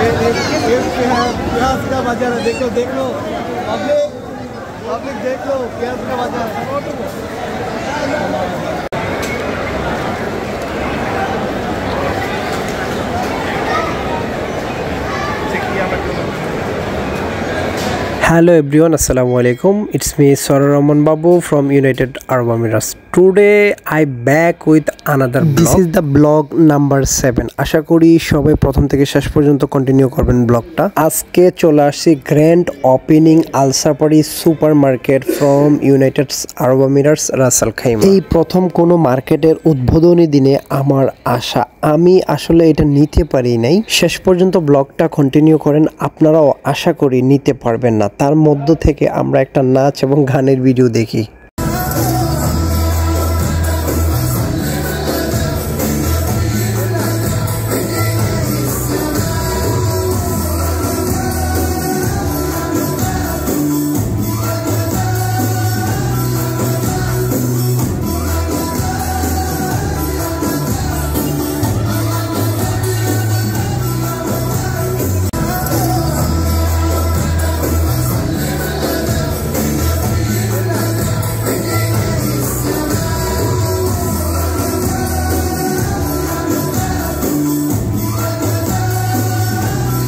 प्याज का बाजार है, देखो देख लो पब्लिक देख लो, प्याज का बाजार है। Hello everyone, assalamu alaikum. It's me Sarar Rahman Babu from United Arab Emirates. Today I back with another vlog. This is the vlog number 7. আশা করি সবাই প্রথম থেকে শেষ পর্যন্ত কন্টিনিউ করবেন ব্লগটা। আজকে চলে আসছি grand opening Al Safari super market from United Arab Emirates Ras Al Khaimah. এই প্রথম কোনো মার্কেটের উদ্বোধনী দিনে আমার আশা, আমি আসলে এটা নিতে পারি নাই। শেষ পর্যন্ত ব্লগটা কন্টিনিউ করেন, আপনারাও আশা করি নিতে পারবেন না। তার মধ্য থেকে আমরা একটা নাচ এবং গানের ভিডিও দেখি।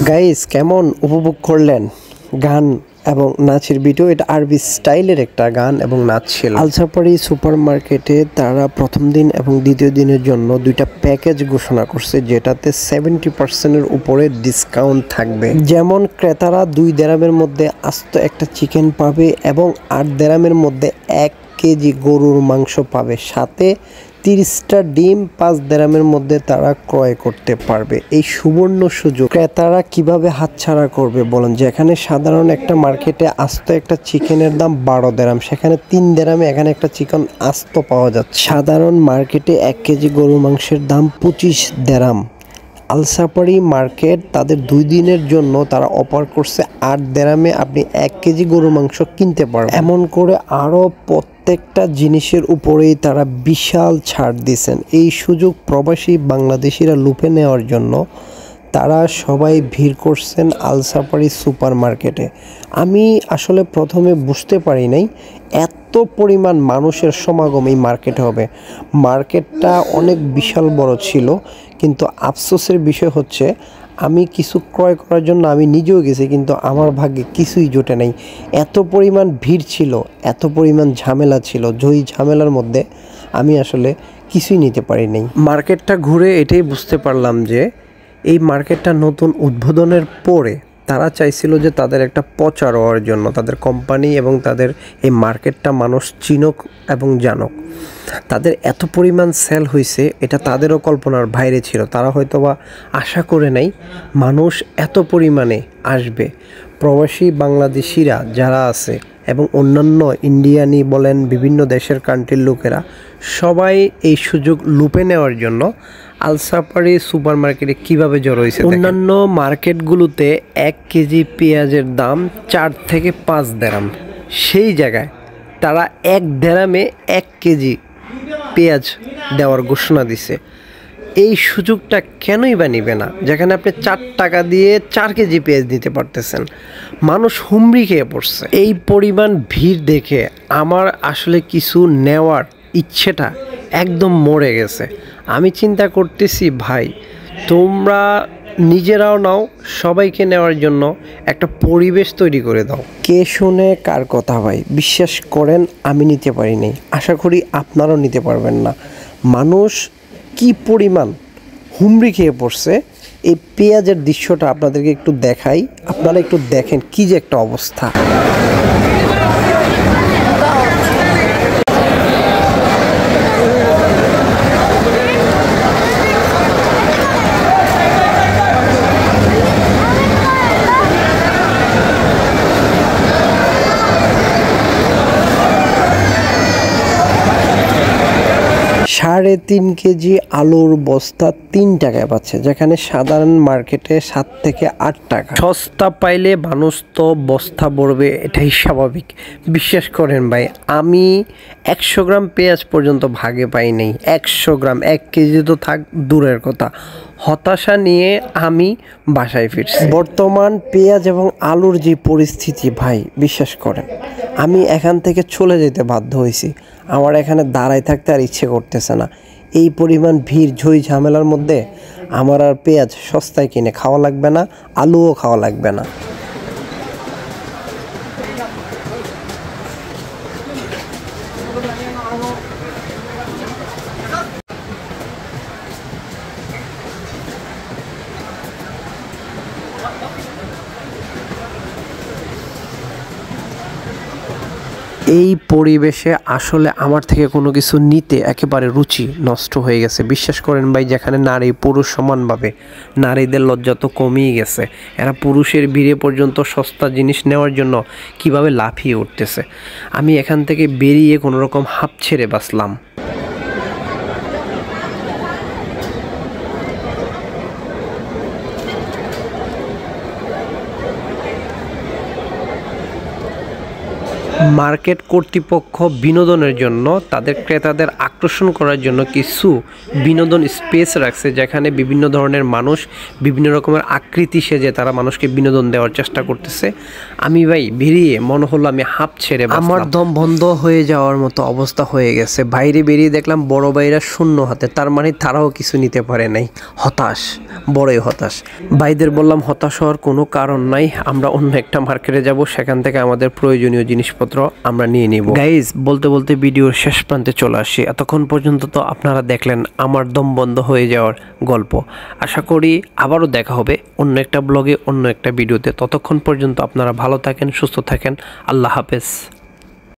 গাইস কেমন উপভোগ করলেন গান এবং নাচের ভিডিও? এটা আরবি স্টাইলের একটা গান এবং নাচ ছিল। আল সাফারি সুপার মার্কেটে তারা প্রথম দিন এবং দ্বিতীয় দিনের জন্য দুইটা প্যাকেজ ঘোষণা করছে, যেটাতে 70% উপরে ডিসকাউন্ট থাকবে। যেমন ক্রেতারা 2 দিরহামের মধ্যে আস্ত একটা চিকেন পাবে এবং 8 দিরহামের মধ্যে 1 কেজি গরুর মাংস পাবে, সাথে 30টা ডিম 5 দিরহামের মধ্যে তারা ক্রয় করতে পারবে। এই সুবর্ণ সুযোগ ক্রেতারা কিভাবে হাতছাড়া করবে বলেন? যেখানে সাধারণ একটা মার্কেটে আস্ত একটা চিকেনের দাম 12 দিরহাম, সেখানে 3 দিরহামে এখানে একটা চিকেন আস্ত পাওয়া যাচ্ছে। সাধারণ মার্কেটে 1 কেজি গরুর মাংসের দাম 25 দিরহাম। আল সাফারি মার্কেট তাদের 2 দিনের জন্য তারা অফার করছে 8 দিরহামে আপনি 1 কেজি গরুর মাংস কিনতে পারবেন। এমন করে আরও প্রত্যেকটা জিনিসের উপরেই তারা বিশাল ছাড় দিয়েছেন। এই সুযোগ প্রবাসী বাংলাদেশিরা লুপে নেওয়ার জন্য তারা সবাই ভিড় করছেন আল সাফারি সুপার মার্কেটে। আমি আসলে প্রথমে বুঝতে পারি নাই এত পরিমাণ মানুষের সমাগম এই মার্কেটে হবে। মার্কেটটা অনেক বিশাল বড় ছিল, কিন্তু আফসোসের বিষয় হচ্ছে আমি কিছু ক্রয় করার জন্য আমি নিজেও গেছি, কিন্তু আমার ভাগ্যে কিছুই জোটে নাই। এত পরিমাণ ভিড় ছিল, এত পরিমাণ ঝামেলা ছিল, যেই ঝামেলার মধ্যে আমি আসলে কিছুই নিতে পারি নাই। মার্কেটটা ঘুরে এটাই বুঝতে পারলাম যে এই মার্কেটটা নতুন উদ্বোধনের পরে তারা চাইছিল যে তাদের একটা প্রচার হওয়ার জন্য তাদের কোম্পানি এবং তাদের এই মার্কেটটা মানুষ চিনুক এবং জানুক। তাদের এত পরিমাণ সেল হয়েছে, এটা তাদেরও কল্পনার বাইরে ছিল। তারা হয়তোবা আশা করে নাই মানুষ এত পরিমাণে আসবে। প্রবাসী বাংলাদেশিরা যারা আছে এবং অন্যান্য ইন্ডিয়ানি বলেন বিভিন্ন দেশের কান্ট্রির লোকেরা সবাই এই সুযোগ লুপে নেওয়ার জন্য আল সাফারি সুপার মার্কেটে কীভাবে জড়ো হয়েছে। অন্যান্য মার্কেটগুলোতে 1 কেজি পেঁয়াজের দাম 4 থেকে 5 দিরহাম, সেই জায়গায় তারা 1 দিরহামে 1 কেজি পেঁয়াজ দেওয়ার ঘোষণা দিছে। এই সুযোগটা কেনই বা নিবে না, যেখানে আপনি 4 টাকা দিয়ে 4 কেজি পেঁয়াজ দিতে পারতেছেন? মানুষ হুমড়ি খেয়ে পড়ছে। এই পরিমাণ ভিড় দেখে আমার আসলে কিছু নেওয়ার ইচ্ছেটা একদম মরে গেছে। আমি চিন্তা করতেছি ভাই তোমরা নিজেরাও নাও, সবাইকে নেওয়ার জন্য একটা পরিবেশ তৈরি করে দাও। কে শুনে কার কথা ভাই? বিশ্বাস করেন আমি নিতে পারি নাই, আশা করি আপনারাও নিতে পারবেন না। মানুষ কি পরিমাণ হুমড়ি খেয়ে পড়ছে, এই পেঁয়াজের দৃশ্যটা আপনাদেরকে একটু দেখাই, আপনারা একটু দেখেন কি যে একটা অবস্থা। সাড়ে 3 কেজি আলুর বস্তা 3 টাকায় পাচ্ছে, যেখানে সাধারণ মার্কেটে 7 থেকে 8 টাকা। সস্তা পাইলে মানুষ তো বস্তা ভরবে, এটাই স্বাভাবিক। বিশ্বাস করেন ভাই, আমি 100 গ্রাম পেঁয়াজ পর্যন্ত ভাগে পাই নাই। 100 গ্রাম, 1 কেজি তো থাক দূরের কথা, হতাশা নিয়ে আমি বাসায় ফিরছি। বর্তমান পেঁয়াজ এবং আলুর যে পরিস্থিতি ভাই, বিশ্বাস করেন আমি এখান থেকে চলে যেতে বাধ্য হয়েছি। আমার এখানে দাঁড়ায় থাকতে আর ইচ্ছে করতেছে না। এই পরিমাণ ভিড় ঝই ঝামেলার মধ্যে আমার আর পেঁয়াজ সস্তায় কিনে খাওয়া লাগবে না, আলুও খাওয়া লাগবে না। এই পরিবেশে আসলে আমার থেকে কোনো কিছু নিতে একেবারে রুচি নষ্ট হয়ে গেছে। বিশ্বাস করেন ভাই, যেখানে নারী পুরুষ সমানভাবে, নারীদের লজ্জা তো কমেই গেছে। এরা পুরুষের ভিড়ে পর্যন্ত সস্তা জিনিস নেওয়ার জন্য কিভাবে লাফিয়ে উঠতেছে। আমি এখান থেকে বেরিয়ে কোনো রকম হাঁপ ছেড়ে বাঁচলাম। মার্কেট কর্তৃপক্ষ বিনোদনের জন্য তাদের ক্রেতাদের আকর্ষণ করার জন্য কিছু বিনোদন স্পেস রাখছে, যেখানে বিভিন্ন ধরনের মানুষ বিভিন্ন রকমের আকৃতি সেজে তারা মানুষকে বিনোদন দেওয়ার চেষ্টা করতেছে। আমি ভাই বেরিয়ে মনে হলো আমি হাঁপ ছেড়ে আমার দম বন্ধ হয়ে যাওয়ার মতো অবস্থা হয়ে গেছে। বাইরে বেরিয়ে দেখলাম বড় ভাইরা শূন্য হাতে, তার মানে তারাও কিছু নিতে পারে নাই। হতাশ, বড়ই হতাশ। ভাইদের বললাম হতাশ হওয়ার কোনো কারণ নাই, আমরা অন্য একটা মার্কেটে যাব, সেখান থেকে আমাদের প্রয়োজনীয় জিনিসপত্র আমরা নিয়ে নিব। গাইজ, বলতে বলতে ভিডিওর শেষ প্রান্তে চলে আসি। এতক্ষণ পর্যন্ত তো আপনারা দেখলেন আমার দম বন্ধ হয়ে যাওয়ার গল্প। আশা করি আবারও দেখা হবে অন্য একটা ব্লগে, অন্য একটা ভিডিওতে। ততক্ষণ পর্যন্ত আপনারা ভালো থাকেন, সুস্থ থাকেন। আল্লাহ হাফেজ।